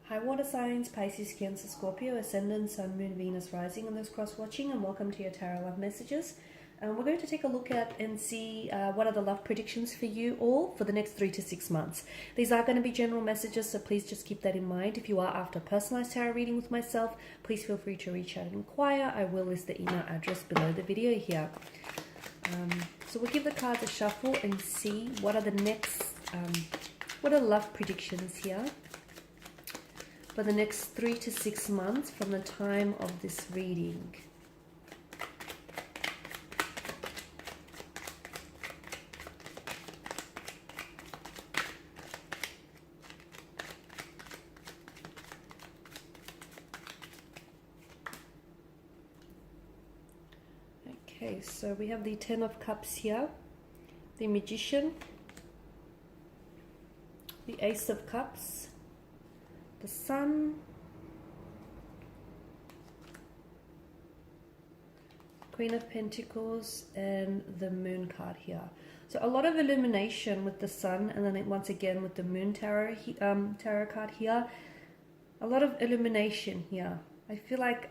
Hi water signs, Pisces, Cancer, Scorpio, Ascendant, Sun, Moon, Venus, Rising, and those cross-watching, and welcome to your Tarot Love Messages. We're going to take a look at and see what are the love predictions for you all for the next 3 to 6 months. These are going to be general messages, so please just keep that in mind. If you are after a personalized tarot reading with myself, please feel free to reach out and inquire. I will list the email address below the video here. So we'll give the cards a shuffle and see what are the next, what are love predictions here for the next 3 to 6 months from the time of this reading. Okay, so we have the Ten of Cups here, the Magician, the Ace of Cups, the Sun, Queen of Pentacles, and the Moon card here. So a lot of illumination with the Sun, and then once again with the Moon tarot card here. A lot of illumination here. I feel like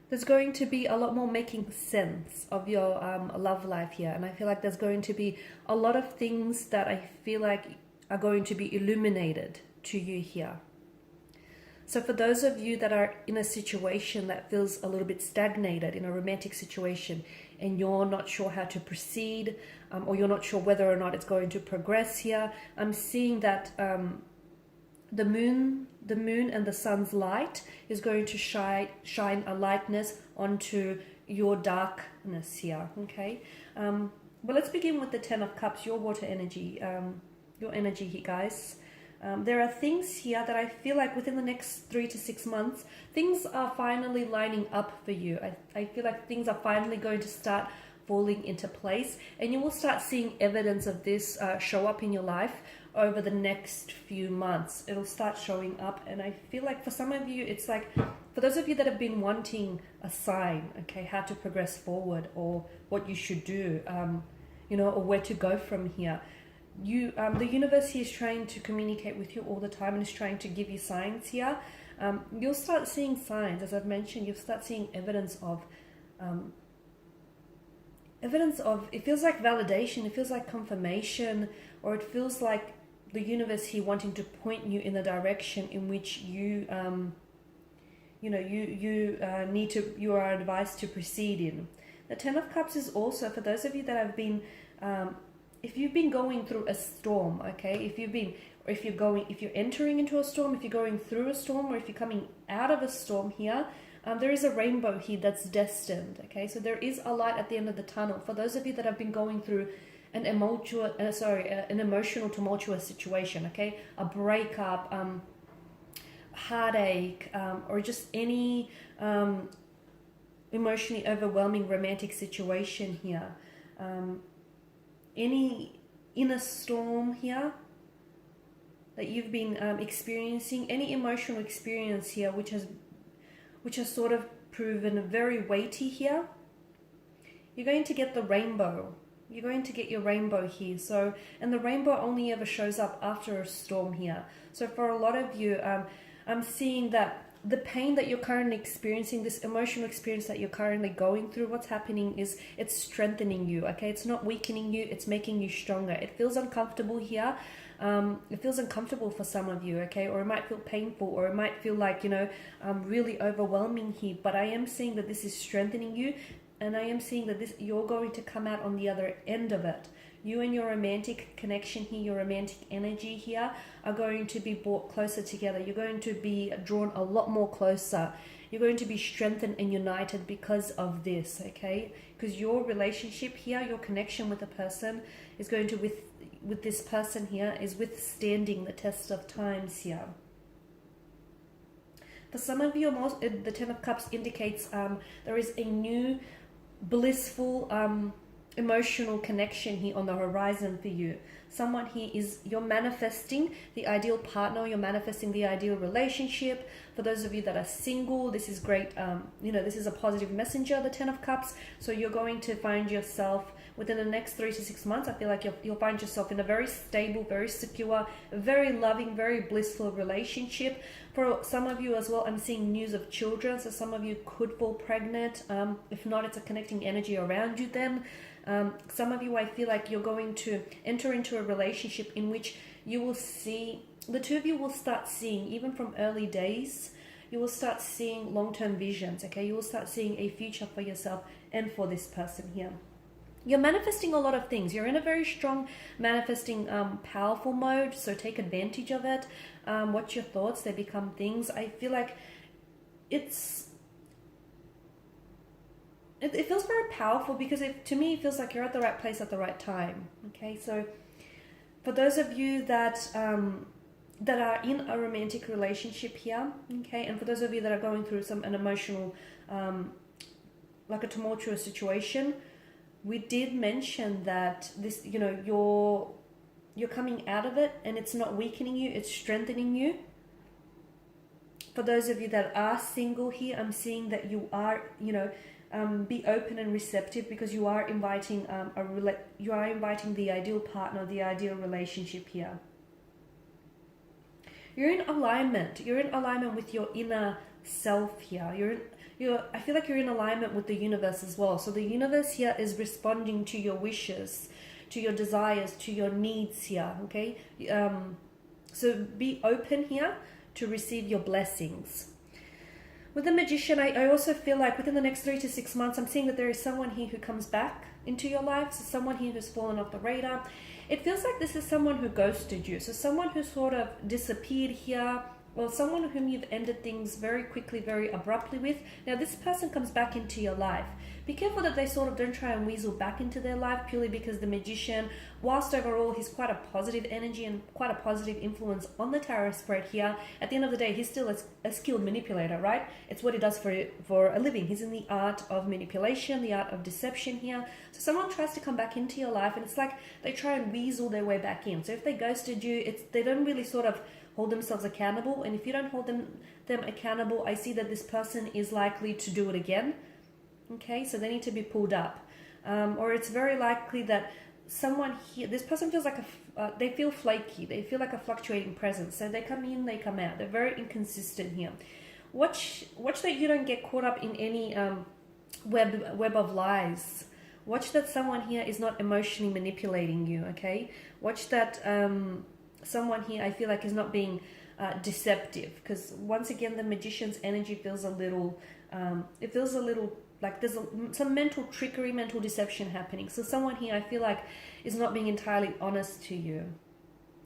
there's going to be a lot more making sense of your love life here, and I feel like there's going to be a lot of things that I feel like are going to be illuminated to you here. So for those of you that are in a situation that feels a little bit stagnated, in a romantic situation, and you're not sure how to proceed, or you're not sure whether or not it's going to progress here, I'm seeing that the moon and the sun's light is going to shine a lightness onto your darkness here. Okay, but let's begin with the Ten of Cups, your water energy, your energy here, guys. There are things here that I feel like within the next 3 to 6 months, things are finally lining up for you. I feel like things are finally going to start falling into place, and you will start seeing evidence of this show up in your life over the next few months. It'll start showing up, and I feel like for some of you, it's like, for those of you that have been wanting a sign, okay, how to progress forward, or what you should do, you know, or where to go from here. The universe here is trying to communicate with you all the time and is trying to give you signs here. You'll start seeing signs, as I've mentioned. You'll start seeing evidence of, it feels like validation, it feels like confirmation, or it feels like the universe here wanting to point you in the direction in which you, you know, you are advised to proceed in. The Ten of Cups is also for those of you that have been, if you've been going through a storm, okay, if you're entering into a storm, if you're going through a storm, or if you're coming out of a storm here, there is a rainbow here that's destined, okay? So there is a light at the end of the tunnel. For those of you that have been going through an emotional tumultuous situation, okay? A breakup, heartache, or just any emotionally overwhelming romantic situation here. Any inner storm here that you've been experiencing, any emotional experience here which has sort of proven very weighty here, you're going to get the rainbow. You're going to get your rainbow here. So, and the rainbow only ever shows up after a storm here. So for a lot of you, I'm seeing that the pain that you're currently experiencing, this emotional experience that you're currently going through, what's happening is it's strengthening you, okay? It's not weakening you, it's making you stronger. It feels uncomfortable here. It feels uncomfortable for some of you, okay? Or it might feel painful, or it might feel like, you know, really overwhelming here. But I am seeing that this is strengthening you, and I am seeing that you're going to come out on the other end of it. You and your romantic connection here, your romantic energy here, are going to be brought closer together. You're going to be drawn a lot more closer. You're going to be strengthened and united because of this, okay? Because your relationship here, your connection with a person is going to, with this person here, is withstanding the test of times here. For some of you, the Ten of Cups indicates there is a new blissful emotional connection here on the horizon for you. Someone here you're manifesting the ideal partner, you're manifesting the ideal relationship. For those of you that are single, this is great. You know, this is a positive messenger, the Ten of Cups. So you're going to find yourself within the next 3 to 6 months, I feel like you'll find yourself in a very stable, very secure, very loving, very blissful relationship. For some of you as well, I'm seeing news of children, so some of you could fall pregnant. If not, it's a connecting energy around you then. Some of you, I feel like you're going to enter into a relationship in which you will see, the two of you will start seeing, even from early days, you will start seeing long-term visions, okay? You will start seeing a future for yourself and for this person here. You're manifesting a lot of things. You're in a very strong manifesting, powerful mode, so take advantage of it. Watch your thoughts, they become things. I feel like it feels very powerful because to me, it feels like you're at the right place at the right time, okay? So for those of you that are in a romantic relationship here, okay, and for those of you that are going through an emotional, like a tumultuous situation, we did mention that this, you know, you're coming out of it and it's not weakening you, it's strengthening you. For those of you that are single here, I'm seeing that you are, you know, be open and receptive because you are inviting the ideal partner, the ideal relationship here. You're in alignment. You're in alignment with your inner self here. I feel like you're in alignment with the universe as well. So the universe here is responding to your wishes, to your desires, to your needs here, okay? So be open here to receive your blessings. With the Magician, I also feel like within the next 3 to 6 months, I'm seeing that there is someone here who comes back into your life. So someone here who's fallen off the radar. It feels like this is someone who ghosted you. So someone who sort of disappeared here, or someone whom you've ended things very quickly, very abruptly with. Now this person comes back into your life. Be careful that they sort of don't try and weasel back into their life purely because the Magician, whilst overall he's quite a positive energy and quite a positive influence on the tarot spread here, at the end of the day he's still a skilled manipulator, right? It's what he does for a living. He's in the art of manipulation, the art of deception here. So someone tries to come back into your life and it's like they try and weasel their way back in. So if they ghosted you, they don't really sort of hold themselves accountable, and if you don't hold them accountable, I see that this person is likely to do it again. Okay, so they need to be pulled up, or it's very likely that someone here, this person feels like they feel flaky, they feel like a fluctuating presence. So they come in, they come out. They're very inconsistent here. Watch that you don't get caught up in any web of lies. Watch that someone here is not emotionally manipulating you. Okay, watch that. Someone here I feel like is not being deceptive, because once again the Magician's energy feels a little like there's some mental trickery, mental deception happening. So someone here I feel like is not being entirely honest to you.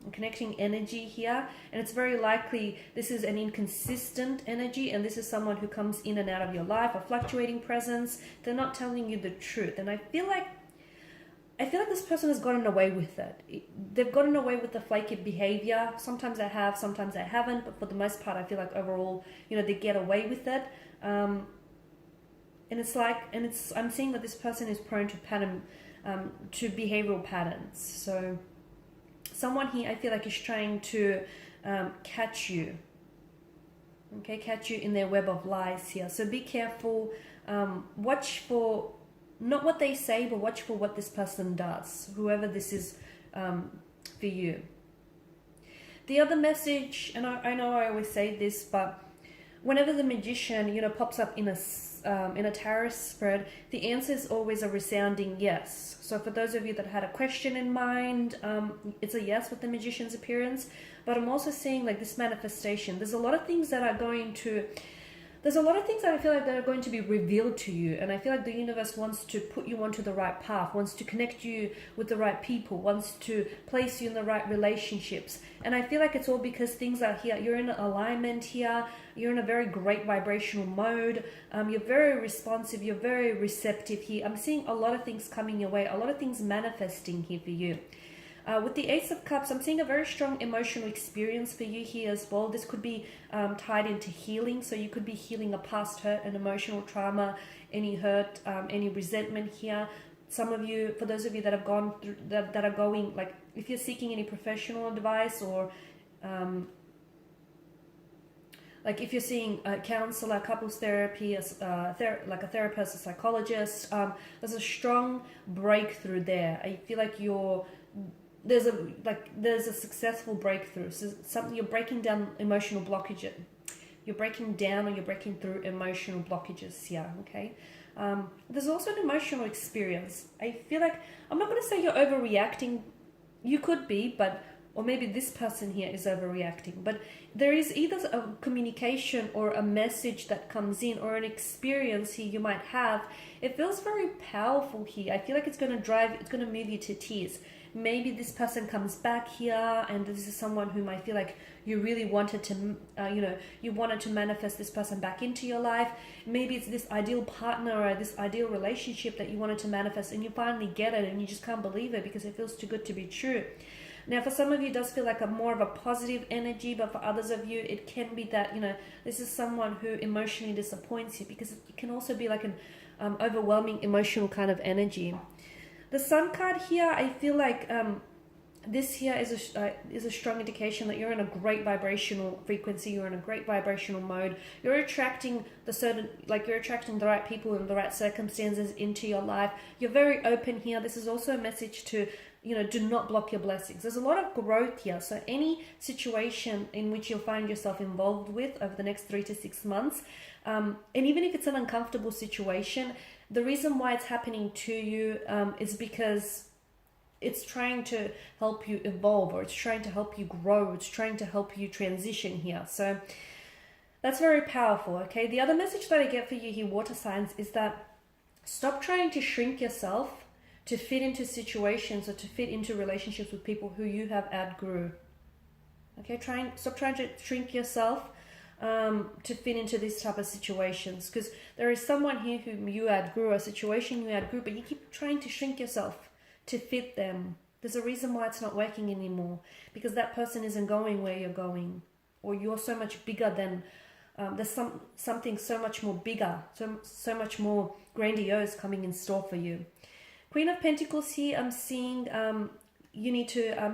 I'm connecting energy here, and it's very likely this is an inconsistent energy, and this is someone who comes in and out of your life, a fluctuating presence. They're not telling you the truth, and I feel like this person has gotten away with it. They've gotten away with the flaky behavior. Sometimes they have, sometimes they haven't, but for the most part, I feel like overall, you know, they get away with it. I'm seeing that this person is prone to behavioral patterns. So someone here, I feel like, is trying to catch you. Okay, catch you in their web of lies here. So be careful. Watch for not what they say, but watch for what this person does, whoever this is for you. The other message, and I know I always say this, but whenever the Magician, you know, pops up in a tarot spread, the answer is always a resounding yes. So for those of you that had a question in mind, it's a yes with the Magician's appearance. But I'm also seeing like this manifestation. There's a lot of things that I feel like that are going to be revealed to you, and I feel like the universe wants to put you onto the right path, wants to connect you with the right people, wants to place you in the right relationships. And I feel like it's all because things are here. You're in alignment here. You're in a very great vibrational mode. You're very responsive. You're very receptive here. I'm seeing a lot of things coming your way, a lot of things manifesting here for you. With the Ace of Cups, I'm seeing a very strong emotional experience for you here as well. This could be tied into healing. So you could be healing a past hurt, an emotional trauma, any hurt, any resentment here. Some of you, for those of you that have gone through, that are going, like if you're seeking any professional advice or like if you're seeing a counselor, couples therapy, like a therapist, a psychologist, there's a strong breakthrough there. I feel like there's a successful breakthrough. So something, you're breaking down emotional blockages. You're breaking down, or you're breaking through emotional blockages here, okay? There's also an emotional experience. I feel like, I'm not going to say you're overreacting. You could be, or maybe this person here is overreacting. But there is either a communication or a message that comes in, or an experience here you might have. It feels very powerful here. I feel like it's going to move you to tears. Maybe this person comes back here, and this is someone whom I feel like you really wanted to, you wanted to manifest this person back into your life. Maybe it's this ideal partner or this ideal relationship that you wanted to manifest, and you finally get it, and you just can't believe it because it feels too good to be true. Now, for some of you, it does feel like a more of a positive energy, but for others of you, it can be that, this is someone who emotionally disappoints you, because it can also be like an overwhelming emotional kind of energy. The Sun card here, I feel like this here is a strong indication that you're in a great vibrational frequency. You're in a great vibrational mode. You're attracting the right people and the right circumstances into your life. You're very open here. This is also a message to, do not block your blessings. There's a lot of growth here. So any situation in which you'll find yourself involved with over the next 3 to 6 months, and even if it's an uncomfortable situation, the reason why it's happening to you is because it's trying to help you evolve, or it's trying to help you grow, it's trying to help you transition here. So that's very powerful, okay? The other message that I get for you here, water signs, is that stop trying to shrink yourself to fit into situations or to fit into relationships with people who you have outgrew. Okay, stop trying to shrink yourself to fit into these type of situations, because there is someone here whom you outgrew, a situation you outgrew, but you keep trying to shrink yourself to fit them. There's a reason why it's not working anymore, because that person isn't going where you're going, or you're so much bigger than, there's something so much more bigger, so much more grandiose coming in store for you. Queen of Pentacles here, I'm seeing I'm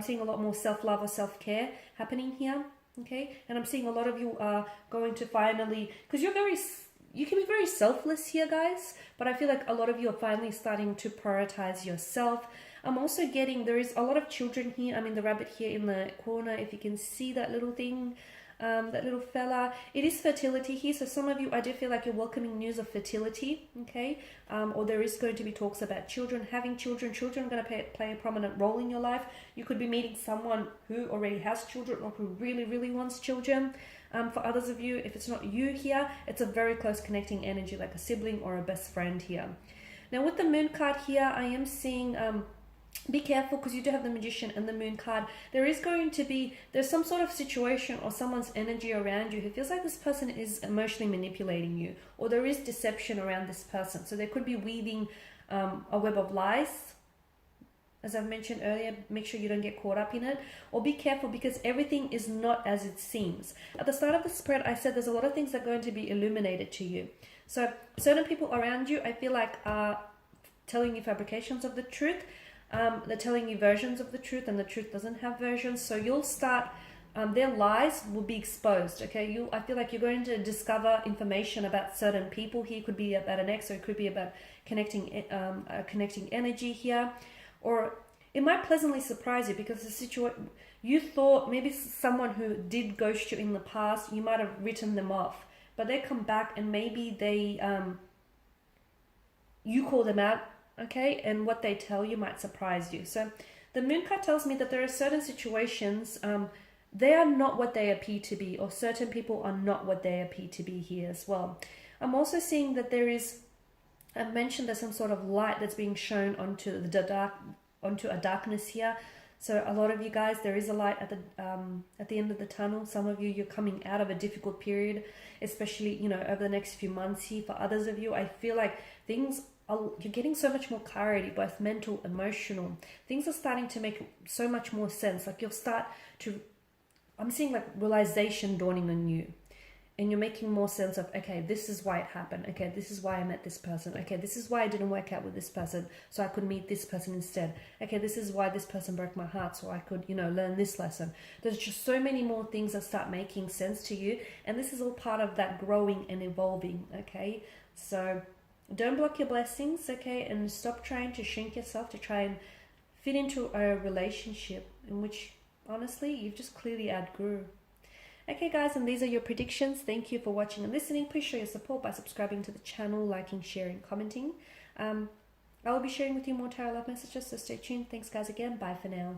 seeing a lot more self-love or self-care happening here. Okay, and I'm seeing a lot of you are going to finally, because you can be very selfless here, guys, but I feel like a lot of you are finally starting to prioritize yourself. I'm also getting, there is a lot of children here. I mean, the rabbit here in the corner, if you can see that little thing, that little fella, it is fertility here. So some of you, I do feel like you're welcoming news of fertility, okay? Or there is going to be talks about children, having children. Children are going to play a prominent role in your life. You could be meeting someone who already has children, or who really, really wants children. For others of you, if it's not you here, it's a very close connecting energy, like a sibling or a best friend here. Now with the Moon card here, I am seeing, be careful, because you do have the Magician and the Moon card. There's some sort of situation or someone's energy around you who feels like this person is emotionally manipulating you, or there is deception around this person. So they could be weaving a web of lies. As I've mentioned earlier, make sure you don't get caught up in it, or be careful, because everything is not as it seems. At the start of the spread, I said there's a lot of things that are going to be illuminated to you. So certain people around you, I feel like, are telling you fabrications of the truth. They're telling you versions of the truth, and the truth doesn't have versions. So you'll start, their lies will be exposed, okay? I feel like you're going to discover information about certain people here. It could be about an ex, or it could be about connecting energy here. Or it might pleasantly surprise you, because the situation, you thought maybe someone who did ghost you in the past, you might have written them off, but they come back, and maybe you call them out, okay? And what they tell you might surprise you. So the Moon card tells me that there are certain situations, they are not what they appear to be, or certain people are not what they appear to be here as well. I'm also seeing that I've mentioned there's some sort of light that's being shown onto a darkness here. So a lot of you guys, there is a light at the end of the tunnel. Some of you, you're coming out of a difficult period, especially, over the next few months here. For others of you, I feel like you're getting so much more clarity, both mental, emotional. Things are starting to make so much more sense. Like I'm seeing like realization dawning on you. and you're making more sense of, okay, this is why it happened. Okay, this is why I met this person. Okay, this is why I didn't work out with this person, so I could meet this person instead. Okay, this is why this person broke my heart, so I could, you know, learn this lesson. There's just so many more things that start making sense to you, and this is all part of that growing and evolving, okay? So don't block your blessings, okay? And stop trying to shrink yourself to try and fit into a relationship in which, honestly, you've just clearly outgrew. Okay guys, and these are your predictions. Thank you for watching and listening. Please show your support by subscribing to the channel, liking, sharing, commenting. I will be sharing with you more tarot love messages, so stay tuned. Thanks guys again. Bye for now.